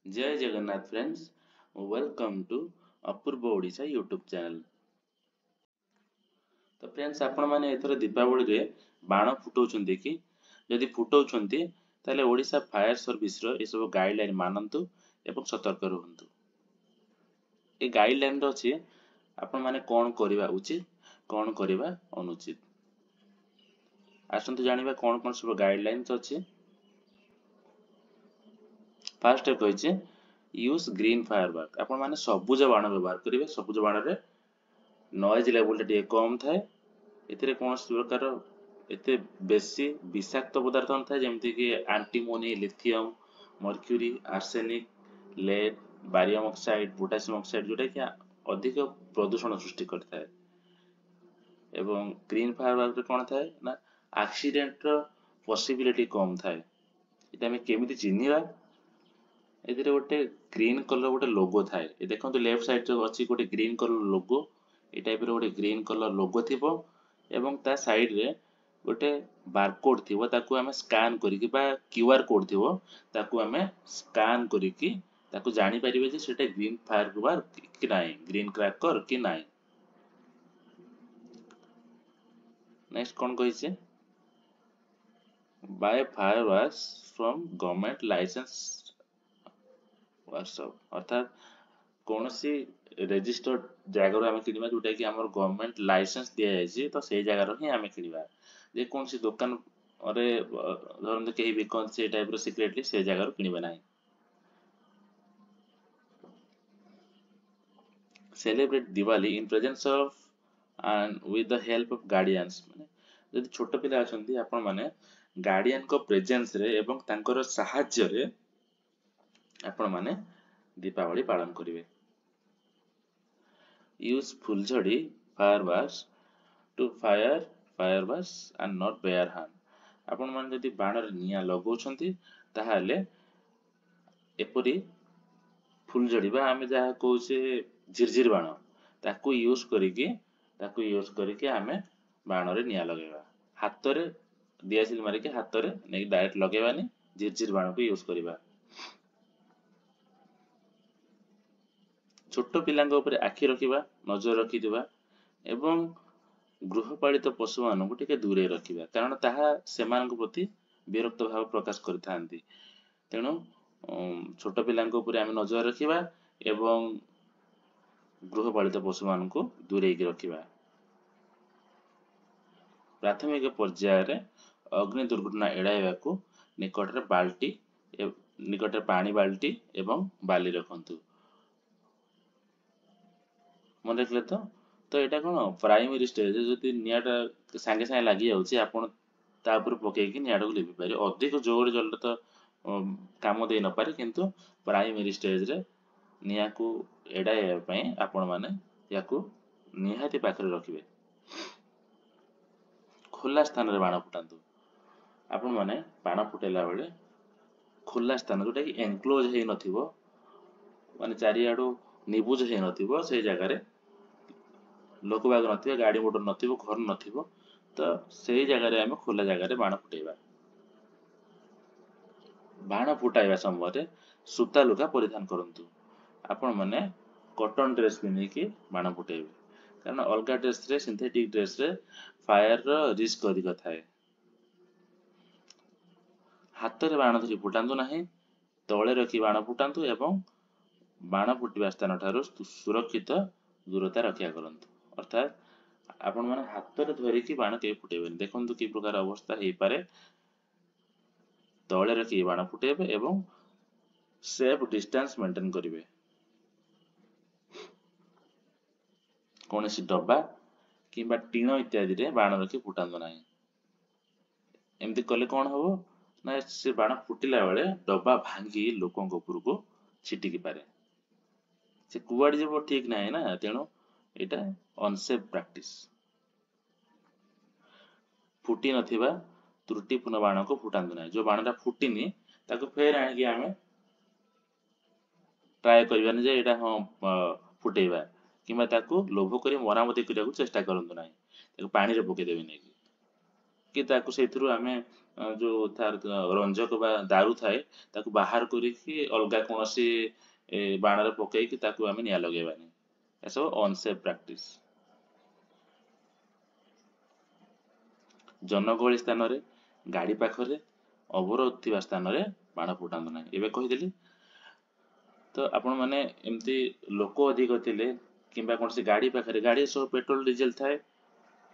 जय Jagannath friends, welcome to Apurba Odisha YouTube channel. तो friends आपण माने एथर दीपावली रे बाण फुटौछन्ती कि यदि फुटौछन्ती ताले ओडिशा फायर सर्विस रो ए सब गाइडलाइन मानंतु एवं सतर्क रहंतु। ए गाइडलाइन रो अछि आपण माने कोन करिवा उचित कोन करिवा अनुचित। आसंतु जानिबा कोन कोन सब गाइडलाइंस अछि। फास्ट कहिचे यूज ग्रीन फायरवर्क। आपण माने सबुज बाण व्यवहार करिवे। सबुज बाण रे नॉइज लेवल टे कम थाए। एथिरे कोनोसी प्रकार एते बेसी विषाक्त पदार्थ न थाए जेमति कि antimony, lithium, mercury, arsenic, lead, barium oxide, potassium oxide जोटा कि अधिक प्रदूषण सृष्टि करता है। एवं ग्रीन फायरवर्क रे कोन थाए ना एक्सीडेंट रो पॉसिबिलिटी कम थाए। एटा हमें केमिति चिन्हिबा। एथिरे गोटे ग्रीन कलर गोटे लोगो थाए। ए देखंतु लेफ्ट साइड रे अछि गोटे ग्रीन कलर लोगो। ए टाइप रो गोटे ग्रीन कलर लोगो थिबो एवं ता साइड रे गोटे बारकोड थिबो। ताकू हमें स्कैन करिकि बा क्यूआर कोड थिबो ताकू हमें स्कैन करिकि ताकू जानि परिबे जे सेटा ग्रीन फायरवर्क कि नाही, ग्रीन क्रैकर कि नाही। नेक्स्ट कोन कहिसे buy fireworks from government licence workshop. अर्थात कौनसी रेजिस्टर्ड जगह आम किणवा जोटा कि आम गवर्नमेंट लाइसेंस दि जाए तो से जगार ही आम किणवा। जे कौन दुकान धरते कहीं बिकन से टाइप सिक्रेटली से जगार किणवे ना। Celebrate Diwali in presence of and with the help of guardians. माने जदि छोट पिला अछंती आपण माने गार्डियन को प्रेजेंस रे एवं तांकर सहाय्य रे आपण माने दीपावली पालन करिवे। यूज फुलझड़ी fireworks to fire fireworks and not bear harm। आपण माने जदि बाण रे निया लगौछंती ताहाले एपरी फुलझड़ी बा आमे जहा कहूचे झिरझिर बाण ताकू यूज करिके आमे बाण रे निया लगेबा। हाथ रे दियासिल मारी के हाथ रे नै डायरेक्ट लगेबानी, झिरझिर बाण को यूज करिबा। छोट पिलांग ऊपर आखि रखिबा, नजर रखिदिबा एवं गृहपालित पशु मानक टिके दूरे रखिबा कारण ताहा सेमानक प्रति विरक्त भाव प्रकाश करथांती। तेणु छोट पिलांग ऊपर आमे नजर रखिबा एवं गृहपालित पशु मानक दूरे रखिबा। प्राथमिक पर्याय रे अग्नि दुर्घटना एड़ाइबा को निकटरे पानी बाल्टी एवं बाली रखंतु। मन रखले तो एटा कोन प्राइमरी स्टेज जदि नियाटा संगे संगे लागि जाउची आपण ता ऊपर पकेकी नियाटा को लिपि पारे। अधिक जोर जलले तो काम दे न पारे किंतु प्राइमरी स्टेज रे निया को एडाय पई आपण माने याकू निहाती पाखरे रखिबे। खुला स्थान रे बाण फुटांतु। आपण माने बाण फुटेला बेले खुला स्थान जोटा कि एनक्लोज हे नथिबो माने चारियाडो निबुज हे नथिबो से जगह रे लोक बाग नथिबो, गाड़ी मोटर नथिबो, घर नथिबो तो से जगह रे आमे खुला जगह रे बाण फुटेबा। बाण फुटाइबा समय रे सूता लुगा परिधान करंतु। आपण माने कॉटन ड्रेस पिन्हि के बाण फुटेबे कारण अलगा ड्रेस रे सिंथेटिक ड्रेस रे फायर रो रिस्क अधिक थाए। हाथ रे बाण धरि फुटांतु नाही, तळे रखि बाण फुटांतु एवं बाण फुटिबा स्थान ठारू सुरक्षित दूरता रक्षा करंतु। अर्थात आपण माने हाथ रे धरि कि बाण के फुटेबे। देखंतु कि प्रकार अवस्था हे पारे। तळे रखि बाण फुटेबे एवं सेफ डिस्टेंस मेंटेन करिवे। कोनोसी डब्बा किंबा टीण इत्यादि रे बाण रखि फुटांतु नाही। एमति कले कोन हबो ना से बाण फुटिला बेले डब्बा भांगी लोकंक ऊपर को छिटिकी पारे। से कुआड जेबो ठीक नाही ना, तेणु एटा अनसेफ प्रैक्टिस। फुटी नथिबा त्रुटिपूर्ण बाण को फुटांतु नाही। जो बाणटा फुटिनी ताको फेर आनिकी आमे ट्राई करबानी जे एटा फुटेबा किंबा ताको लोभ करी मरामती करिया चेष्टा करंतु नाही। ताको पानी रे पके देबे नै कि ताको सेथुरु आमे ଯୋଉ ତାର ରଞ୍ଜକ ବା ଦାରୁ ଥାଏ ତାକୁ ବାହାର କରିକି ଅଲଗା କୌଣସି ବାଣରେ ପକେଇକି ତାକୁ ଆମେ ନିଆଁ ଲଗେଇବାନି। ଏସବୁ ଅନସେଫ ପ୍ରାକ୍ଟିସ। ଜନଗହଳି ସ୍ଥାନରେ, ଗାଡି ପାଖରେ, ଅବରୋଧ ଥିବା ସ୍ଥାନରେ ବାଣ ଫୁଟାନ୍ତୁ ନାହିଁ। ଏବେ କହିଦେଲି। ତ ଆପଣ ମାନେ ଏମିତି ଲୋକ ଅଧିକ ଥିଲେ କିମ୍ବା କୌଣସି ଗାଡି ପାଖରେ, ଗାଡି ସବୁ ପେଟ୍ରୋଲ ଡିଜେଲ ଥାଏ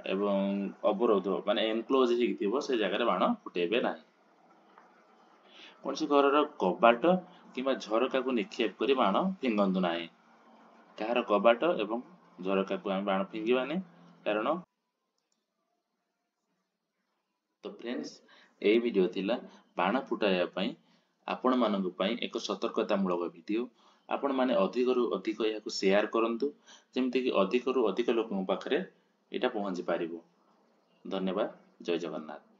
ଏବଂ ଅବରୋଧ ମାନେ ଏନକ୍ଲୋଜ ହେଇକି ଥିବ ସେ ଜାଗାରେ ବାଣ ଫୁଟେଇବେ ନାହିଁ। କୌଣସି ଘରର କବାଟ କିମ୍ବା ଝରକାକୁ ନିକ୍ଷେପ କରି ବାଣ ଫିଙ୍ଗନ୍ତୁ ନାହିଁ। କାହାର କବାଟ ଏବଂ ଝରକାକୁ ଆମେ ବାଣ ଫିଙ୍ଗିବାନି, କାରଣ ତ ଫ୍ରେଣ୍ଡସ୍, ଏଇ ଭିଡିଓ ଥିଲା ବାଣ ଫୁଟାଇବା ପାଇଁ ଆପଣମାନଙ୍କ ପାଇଁ ଏକ ସତର୍କତାମୂଳକ ଭିଡିଓ। ଆପଣମାନେ ଅଧିକରୁ ଅଧିକ ଏହାକୁ ସେୟାର କରନ୍ତୁ, ଯେମିତିକି ଅଧିକରୁ ଅଧିକ ଲୋକଙ୍କ ପାଖରେ ଏଇଟା ପହଞ୍ଚି ପାରିବ। ଧନ୍ୟବାଦ। ଜୟ ଜଗନ୍ନାଥ।